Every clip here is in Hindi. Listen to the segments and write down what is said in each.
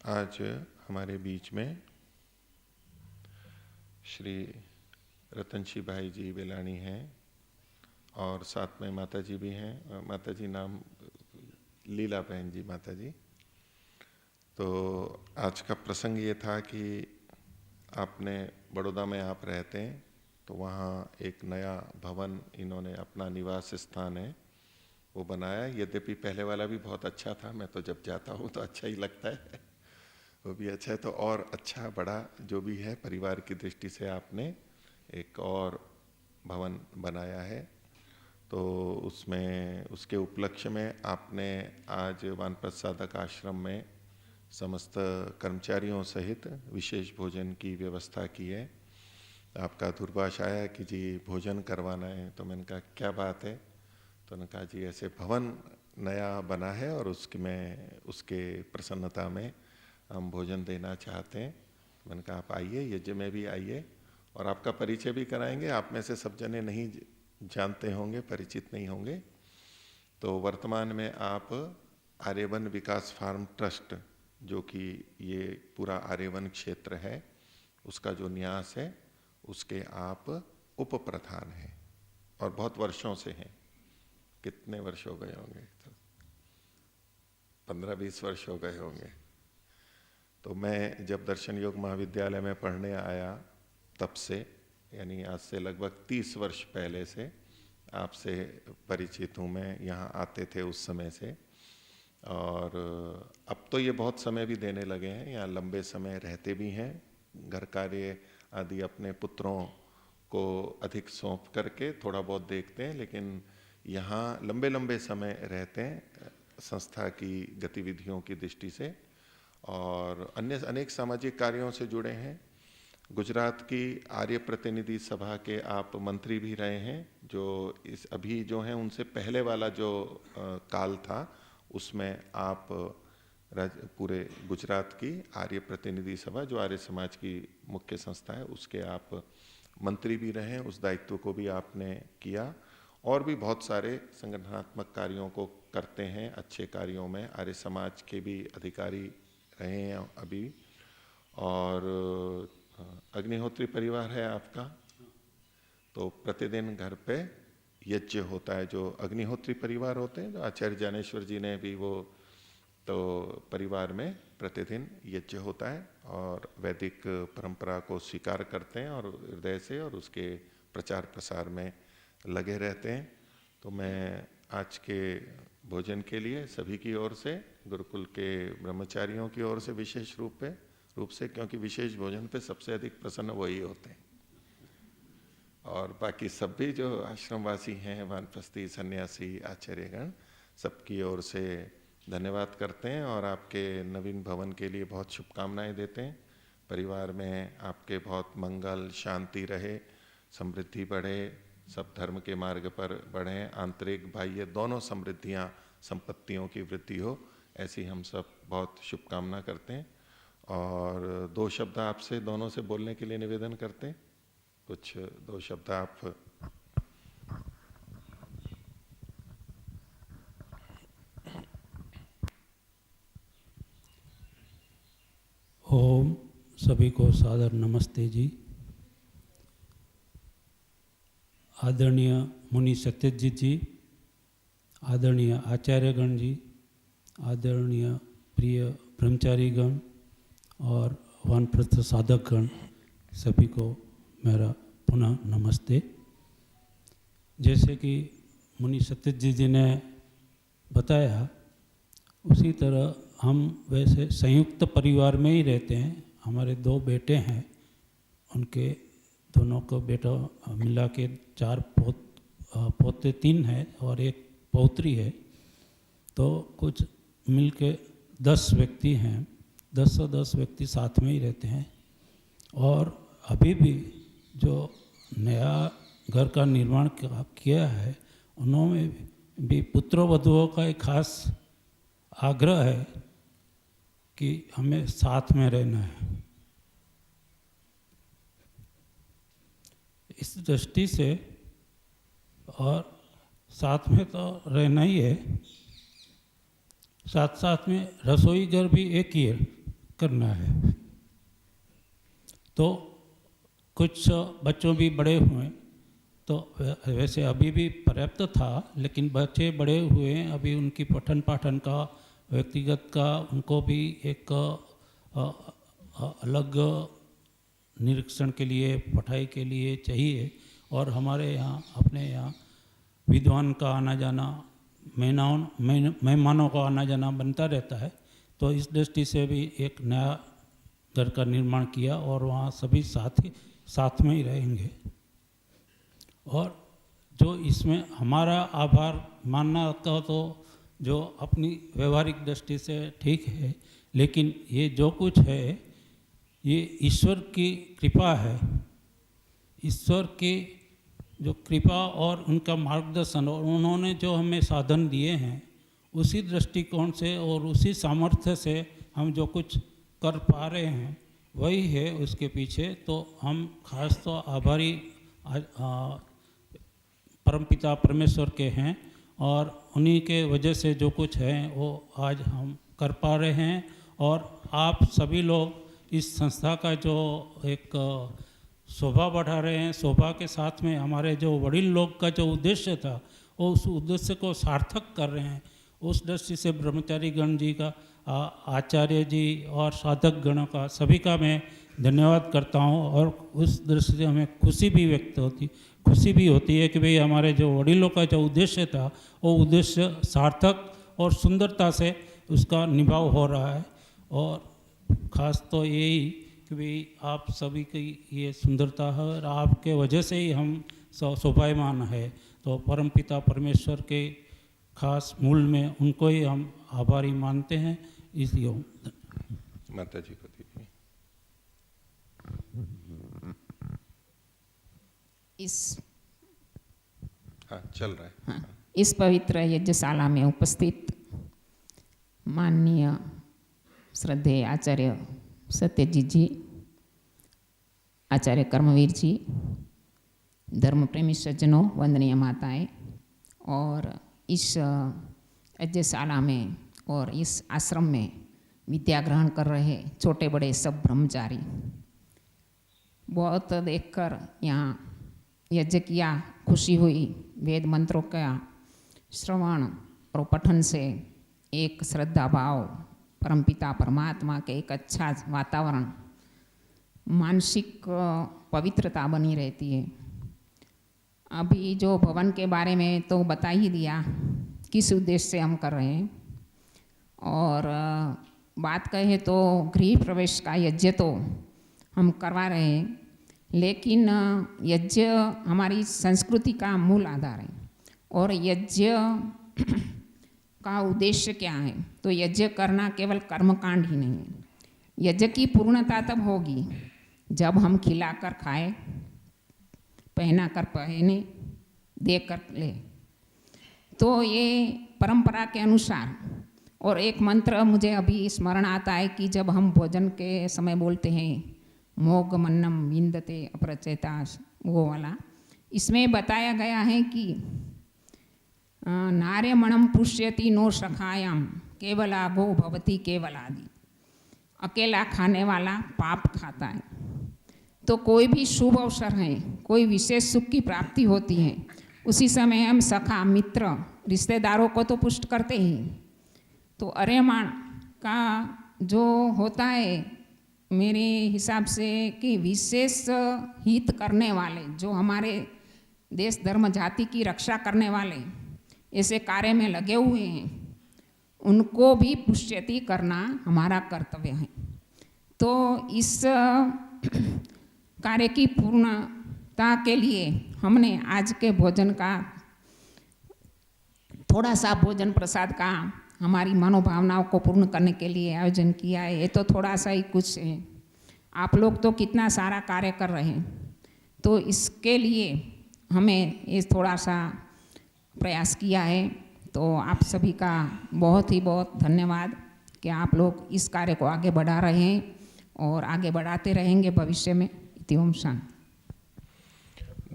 आज हमारे बीच में श्री रतनशी भाई जी बेलानी हैं और साथ में माता जी भी हैं। माता जी नाम लीला बहन जी माता जी। तो आज का प्रसंग ये था कि आपने बड़ौदा में आप रहते हैं तो वहाँ एक नया भवन इन्होंने अपना निवास स्थान है वो बनाया। यद्यपि पहले वाला भी बहुत अच्छा था, मैं तो जब जाता हूँ तो अच्छा ही लगता है, वो भी अच्छा है। तो और अच्छा बड़ा जो भी है परिवार की दृष्टि से आपने एक और भवन बनाया है। तो उसमें उसके उपलक्ष्य में आपने आज वानप्रस्थ साधक आश्रम में समस्त कर्मचारियों सहित विशेष भोजन की व्यवस्था की है। आपका दूरभाष आया कि जी भोजन करवाना है, तो मैंने कहा क्या बात है। तो उन्होंने कहा जी ऐसे भवन नया बना है और उसके प्रसन्नता में हम भोजन देना चाहते हैं। मैंने कहा आप आइए, यज्ञ में भी आइए और आपका परिचय भी कराएंगे। आप में से सब जने नहीं जानते होंगे, परिचित नहीं होंगे। तो वर्तमान में आप आर्यवन विकास फार्म ट्रस्ट, जो कि ये पूरा आर्यवन क्षेत्र है, उसका जो न्यास है उसके आप उप प्रधान हैं और बहुत वर्षों से हैं। कितने वर्ष हो गए होंगे? 15-20 वर्ष हो गए होंगे। तो मैं जब दर्शन योग महाविद्यालय में पढ़ने आया तब से, यानी आज से लगभग 30 वर्ष पहले से आपसे परिचित हूँ। मैं यहाँ आते थे उस समय से, और अब तो ये बहुत समय भी देने लगे हैं, यहाँ लंबे समय रहते भी हैं। घर कार्य आदि अपने पुत्रों को अधिक सौंप करके थोड़ा बहुत देखते हैं, लेकिन यहाँ लंबे लंबे समय रहते हैं संस्था की गतिविधियों की दृष्टि से, और अन्य अनेक सामाजिक कार्यों से जुड़े हैं। गुजरात की आर्य प्रतिनिधि सभा के आप मंत्री भी रहे हैं, जो इस अभी जो हैं उनसे पहले वाला जो काल था उसमें आप पूरे गुजरात की आर्य प्रतिनिधि सभा, जो आर्य समाज की मुख्य संस्था है, उसके आप मंत्री भी रहे हैं। उस दायित्व को भी आपने किया और भी बहुत सारे संगठनात्मक कार्यों को करते हैं। अच्छे कार्यों में आर्य समाज के भी अधिकारी रहे हैं अभी। और अग्निहोत्री परिवार है आपका, तो प्रतिदिन घर पे यज्ञ होता है। जो अग्निहोत्री परिवार होते हैं, जो आचार्य ज्ञानेश्वर जी ने भी, वो तो परिवार में प्रतिदिन यज्ञ होता है और वैदिक परंपरा को स्वीकार करते हैं और हृदय से और उसके प्रचार प्रसार में लगे रहते हैं। तो मैं आज के भोजन के लिए सभी की ओर से, गुरुकुल के ब्रह्मचारियों की ओर से विशेष रूप से, क्योंकि विशेष भोजन पे सबसे अधिक प्रसन्न वही होते हैं, और बाकी सब भी जो आश्रमवासी हैं, वानप्रस्थी, सन्यासी, आचार्यगण, सबकी ओर से धन्यवाद करते हैं और आपके नवीन भवन के लिए बहुत शुभकामनाएं देते हैं। परिवार में आपके बहुत मंगल शांति रहे, समृद्धि बढ़े, सब धर्म के मार्ग पर बढ़ें, आंतरिक बाह्य दोनों समृद्धियां, संपत्तियों की वृद्धि हो, ऐसी हम सब बहुत शुभकामना करते हैं। और 2 शब्द आपसे दोनों से बोलने के लिए निवेदन करते हैं। कुछ 2 शब्द आप। ओम, सभी को सादर नमस्ते जी। आदरणीय मुनि सत्यजित जी, आदरणीय आचार्यगण जी, आदरणीय प्रिय ब्रह्मचारीगण और वानप्रस्थ साधकगण, सभी को मेरा पुनः नमस्ते। जैसे कि मुनि सत्यजित जी ने बताया, उसी तरह हम वैसे संयुक्त परिवार में ही रहते हैं। हमारे 2 बेटे हैं, उनके दोनों को बेटा मिला के 4 पोते 3 हैं और 1 पौत्री है। तो कुछ मिल के 10 व्यक्ति हैं, 10 व्यक्ति साथ में ही रहते हैं। और अभी भी जो नया घर का निर्माण किया है, उन्होंने भी पुत्रों वधुओं का एक खास आग्रह है कि हमें साथ में रहना है। इस दृष्टि से, और साथ में तो रहना ही है, साथ साथ में रसोई घर भी एक ही है। करना है। तो कुछ बच्चों भी बड़े हुए, तो वैसे अभी भी पर्याप्त था, लेकिन बच्चे बड़े हुए, अभी उनकी पठन पाठन का, व्यक्तिगत का, उनको भी एक अलग निरीक्षण के लिए, पढ़ाई के लिए चाहिए। और हमारे यहाँ, अपने यहाँ विद्वान का आना जाना, मेहमानों का आना जाना बनता रहता है। तो इस दृष्टि से भी एक नया घर का निर्माण किया और वहाँ सभी साथ में ही रहेंगे। और जो इसमें हमारा आभार मानना का तो जो अपनी व्यवहारिक दृष्टि से ठीक है, लेकिन ये जो कुछ है ये ईश्वर की कृपा है। ईश्वर की जो कृपा और उनका मार्गदर्शन, और उन्होंने जो हमें साधन दिए हैं, उसी दृष्टिकोण से और उसी सामर्थ्य से हम जो कुछ कर पा रहे हैं वही है उसके पीछे। तो हम खास तो आभारी परमपिता परमेश्वर के हैं, और उन्हीं के वजह से जो कुछ है वो आज हम कर पा रहे हैं। और आप सभी लोग इस संस्था का जो एक शोभा बढ़ा रहे हैं, शोभा के साथ में हमारे जो वडील लोग का जो उद्देश्य था वो उस उद्देश्य को सार्थक कर रहे हैं। उस दृष्टि से ब्रह्मचारी गण जी का, आचार्य जी और साधक गणों का, सभी का मैं धन्यवाद करता हूँ। और उस दृष्टि से हमें खुशी भी होती है कि भाई हमारे जो वडीलों का जो उद्देश्य था वो उद्देश्य सार्थक और सुंदरता से उसका निभाव हो रहा है। और ख़ास तो यही कि भाई आप सभी की ये सुंदरता है और आपके वजह से ही हम शोभायमान है। तो परमपिता परमेश्वर के खास मूल में उनको ही हम आभारी मानते हैं। इसलिए माता जी को दीजिए। हाँ, चल रहा है। हाँ, इस पवित्र यज्ञशाला में उपस्थित माननीय श्रद्धेय आचार्य सत्यजीत जी, आचार्य कर्मवीर जी, धर्म प्रेमी सज्जनों, वंदनीय माताएं, और इस यज्ञशाला में और इस आश्रम में विद्या ग्रहण कर रहे छोटे बड़े सब ब्रह्मचारी, बहुत देखकर यहाँ यज्ञ किया, खुशी हुई। वेद मंत्रों का श्रवण और पठन से एक श्रद्धा भाव, परमपिता परमात्मा के एक अच्छा वातावरण, मानसिक पवित्रता बनी रहती है। अभी जो भवन के बारे में तो बता ही दिया किस उद्देश्य से हम कर रहे हैं। और बात कहे तो गृह प्रवेश का यज्ञ तो हम करवा रहे हैं, लेकिन यज्ञ हमारी संस्कृति का मूल आधार है। और यज्ञ का उद्देश्य क्या है? तो यज्ञ करना केवल कर्मकांड ही नहीं है। यज्ञ की पूर्णता तब होगी जब हम खिलाकर खाए, पहना कर पहने, दे कर ले। तो ये परंपरा के अनुसार। और एक मंत्र मुझे अभी स्मरण आता है कि जब हम भोजन के समय बोलते हैं मोग मन्नम विंदते अप्रचेतास, वो वाला, इसमें बताया गया है कि नार्यमणम पुष्यति नो सखायाम केवला गो भवती केवलादि। अकेला खाने वाला पाप खाता है। तो कोई भी शुभ अवसर है, कोई विशेष सुख की प्राप्ति होती है, उसी समय हम सखा, मित्र, रिश्तेदारों को तो पुष्ट करते ही। तो अर्यमाण का जो होता है मेरे हिसाब से कि विशेष हित करने वाले, जो हमारे देश धर्म जाति की रक्षा करने वाले ऐसे कार्य में लगे हुए हैं, उनको भी पुष्यति करना हमारा कर्तव्य है। तो इस कार्य की पूर्णता के लिए हमने आज के भोजन का, थोड़ा सा भोजन प्रसाद का हमारी मनोभावनाओं को पूर्ण करने के लिए आयोजन किया है। ये तो थोड़ा सा ही कुछ है, आप लोग तो कितना सारा कार्य कर रहे हैं। तो इसके लिए हमें ये थोड़ा सा प्रयास किया है। तो आप सभी का बहुत ही बहुत धन्यवाद कि आप लोग इस कार्य को आगे बढ़ा रहे हैं और आगे बढ़ाते रहेंगे भविष्य में। इति ओम शांति।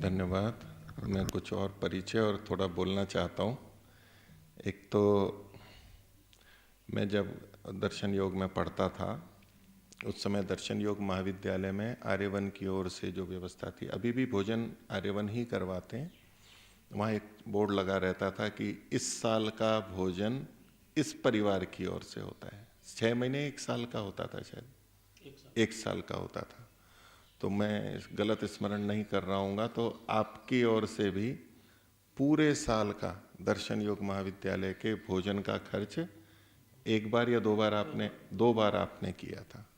धन्यवाद। मैं कुछ और परिचय और थोड़ा बोलना चाहता हूँ। एक तो मैं जब दर्शन योग में पढ़ता था उस समय दर्शन योग महाविद्यालय में आर्यवन की ओर से जो व्यवस्था थी, अभी भी भोजन आर्यवन ही करवाते हैं। वहाँ एक बोर्ड लगा रहता था कि इस साल का भोजन इस परिवार की ओर से होता है। 6 महीने 1 साल का होता था, शायद 1 साल का होता था, तो मैं गलत स्मरण नहीं कर रहा हूँगा, तो आपकी ओर से भी पूरे साल का दर्शन योग महाविद्यालय के भोजन का खर्च 1 बार या 2 बार आपने 2 बार आपने किया था।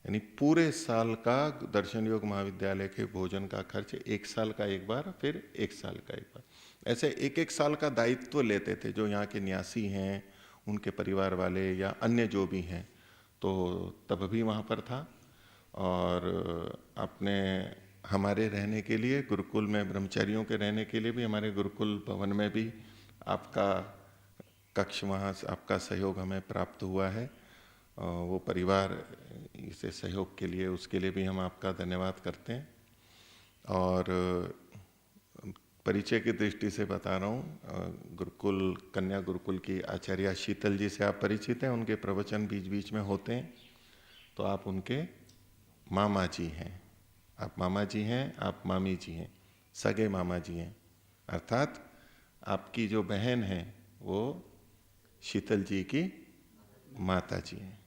यानी पूरे साल का दर्शन योग महाविद्यालय के भोजन का खर्च 1 साल का 1 बार, फिर 1 साल का 1 बार, ऐसे 1-1 साल का दायित्व लेते थे जो यहाँ के न्यासी हैं, उनके परिवार वाले या अन्य जो भी हैं। तो तब भी वहाँ पर था। और अपने हमारे रहने के लिए गुरुकुल में, ब्रह्मचारियों के रहने के लिए भी हमारे गुरुकुल भवन में भी आपका कक्ष, वहाँ आपका सहयोग हमें प्राप्त हुआ है। वो परिवार इसे सहयोग के लिए, उसके लिए भी हम आपका धन्यवाद करते हैं। और परिचय की दृष्टि से बता रहा हूँ, गुरुकुल, कन्या गुरुकुल की आचार्य शीतल जी से आप परिचित हैं, उनके प्रवचन बीच बीच में होते हैं, तो आप उनके मामा जी हैं। आप मामा जी हैं, आप मामी जी हैं, सगे मामा जी हैं। अर्थात आपकी जो बहन है वो शीतल जी की माता जी हैं।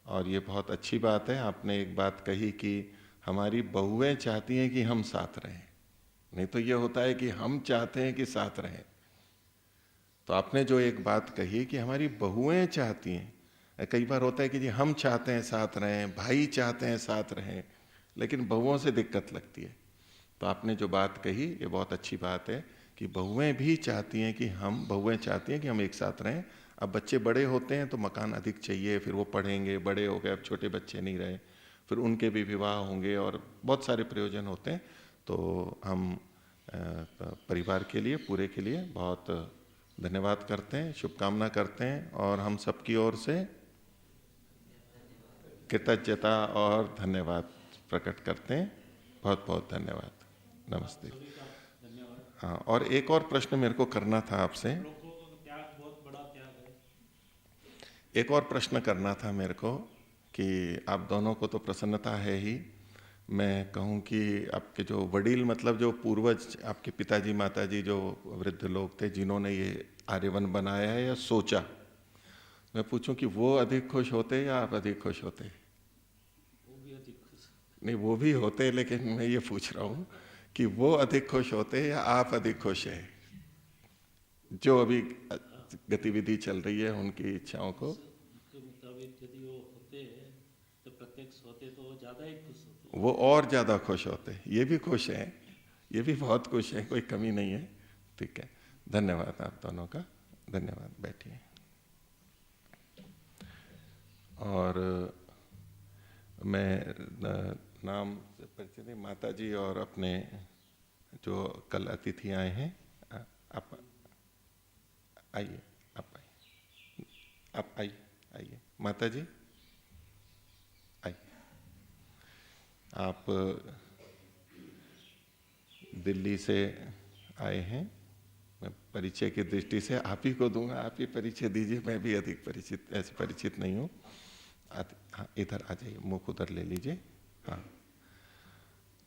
और ये बहुत अच्छी बात है, आपने एक बात कही कि हमारी बहुएं चाहती हैं कि हम साथ रहें, नहीं तो ये होता है कि हम चाहते हैं कि साथ रहें। तो आपने जो एक बात कही कि हमारी बहुएं चाहती हैं, कई बार होता है कि जी हम चाहते हैं साथ रहें, भाई चाहते हैं साथ रहें, लेकिन बहुओं से दिक्कत लगती है। तो आपने जो बात कही ये बहुत अच्छी बात है कि बहुएं भी चाहती हैं कि बहुएं चाहती हैं कि हम एक साथ रहें। अब बच्चे बड़े होते हैं तो मकान अधिक चाहिए, फिर वो पढ़ेंगे, बड़े हो गए, अब छोटे बच्चे नहीं रहे, फिर उनके भी विवाह होंगे और बहुत सारे प्रयोजन होते हैं। तो हम परिवार के लिए, पूरे के लिए बहुत धन्यवाद करते हैं, शुभकामना करते हैं, और हम सबकी ओर से कृतज्ञता और धन्यवाद प्रकट करते हैं। बहुत बहुत धन्यवाद। नमस्ते। हाँ, और एक और प्रश्न मेरे को करना था आपसे। एक और प्रश्न करना था मेरे को कि आप दोनों को तो प्रसन्नता है ही, मैं कहूँ कि आपके जो वडील, मतलब जो पूर्वज, आपके पिताजी माताजी जो वृद्ध लोग थे जिन्होंने ये आर्यवन बनाया है या सोचा, मैं पूछूं कि वो अधिक खुश होते या आप अधिक खुश होते? वो भी अधिक खुश। नहीं, वो भी होते, लेकिन मैं ये पूछ रहा हूँ कि वो अधिक खुश होते या आप अधिक खुश हैं जो अभी गतिविधि चल रही है उनकी इच्छाओं को? उनके मुताबिक यदि वो होते तो प्रत्यक्ष होते तो ज़्यादा ही खुश होते। वो और ज़्यादा खुश होते। ये भी खुश हैं, ये भी बहुत खुश हैं, कोई कमी नहीं है। ठीक है, धन्यवाद आप दोनों का, धन्यवाद। बैठिए। और मैं नाम से परिचित, माता जी और अपने जो कल अतिथि आए हैं, आप आइए, आप आइए माता जी, आइए। आप दिल्ली से आए हैं, मैं परिचय की दृष्टि से आप ही को दूंगा, आप ही परिचय दीजिए, मैं भी अधिक परिचित, ऐसे परिचित नहीं हूँ। हाँ, इधर आ जाइए, मुख उधर ले लीजिए। हाँ,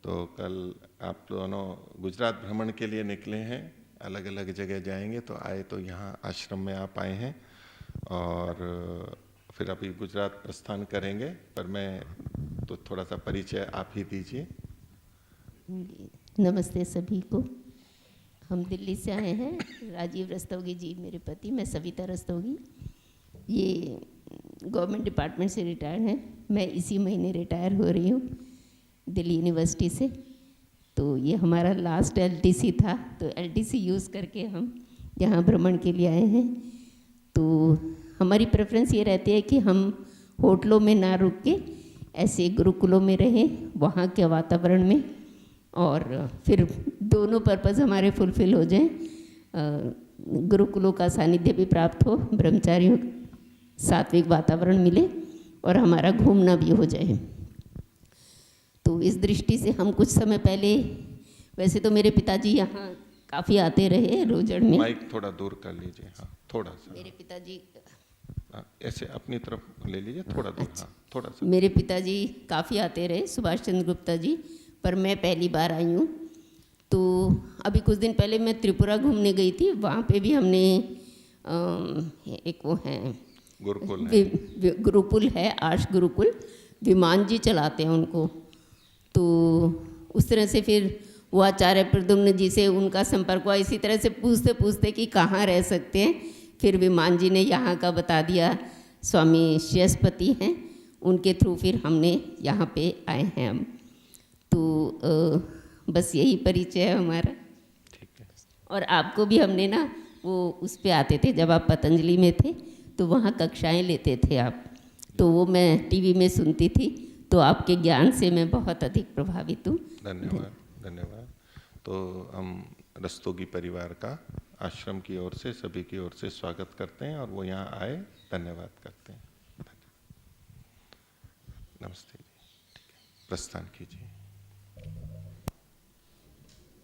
तो कल आप दोनों गुजरात भ्रमण के लिए निकले हैं, अलग अलग जगह जाएंगे, तो आए तो यहाँ आश्रम में आप आए हैं और फिर अभी गुजरात प्रस्थान करेंगे, पर मैं तो थोड़ा सा परिचय आप ही दीजिए। नमस्ते सभी को। हम दिल्ली से आए हैं, राजीव रस्तोगी जी मेरे पति, मैं सविता रस्तोगी। ये गवर्नमेंट डिपार्टमेंट से रिटायर्ड हैं, मैं इसी महीने रिटायर हो रही हूँ दिल्ली यूनिवर्सिटी से। तो ये हमारा लास्ट एलटीसी था, तो एलटीसी यूज़ करके हम यहाँ भ्रमण के लिए आए हैं। तो हमारी प्रेफरेंस ये रहती है कि हम होटलों में ना रुक के ऐसे गुरुकुलों में रहें, वहाँ के वातावरण में, और फिर दोनों पर्पज़ हमारे फुलफिल हो जाएं। गुरुकुलों का सानिध्य भी प्राप्त हो, ब्रह्मचारियों सात्विक वातावरण मिले, और हमारा घूमना भी हो जाए। तो इस दृष्टि से हम कुछ समय पहले, वैसे तो मेरे पिताजी यहाँ काफ़ी आते रहे रोजड़ में। माइक थोड़ा दूर कर लीजिए। हाँ, थोड़ा सा। मेरे पिताजी ऐसे अपनी तरफ ले लीजिए, थोड़ा दूर। हाँ, थोड़ा सा। मेरे पिताजी काफ़ी आते रहे, सुभाष चंद्र गुप्ता जी, पर मैं पहली बार आई हूँ। तो अभी कुछ दिन पहले मैं त्रिपुरा घूमने गई थी, वहाँ पे भी हमने एक वो हैं गुरुकुल है, आर्ष गुरुकुल, विमान जी चलाते हैं उनको। तो उस तरह से फिर वो आचार्य प्रद्युम्न जी से उनका संपर्क हुआ, इसी तरह से पूछते पूछते कि कहाँ रह सकते हैं, फिर विमान जी ने यहाँ का बता दिया, स्वामी श्रेयस्पति हैं, उनके थ्रू फिर हमने यहाँ पे आए हैं हम। तो बस यही परिचय है हमारा। ठीक है। और आपको भी हमने ना वो उस पे आते थे, जब आप पतंजलि में थे तो वहाँ कक्षाएं लेते थे आप, तो वो मैं टीवी में सुनती थी, तो आपके ज्ञान से मैं बहुत अधिक प्रभावित हूँ। धन्यवाद, धन्यवाद। तो हम रस्तोगी परिवार का आश्रम की ओर से, सभी की ओर से स्वागत करते हैं और वो यहाँ आए, धन्यवाद करते हैं। नमस्ते जी। ठीक है, प्रस्थान कीजिए।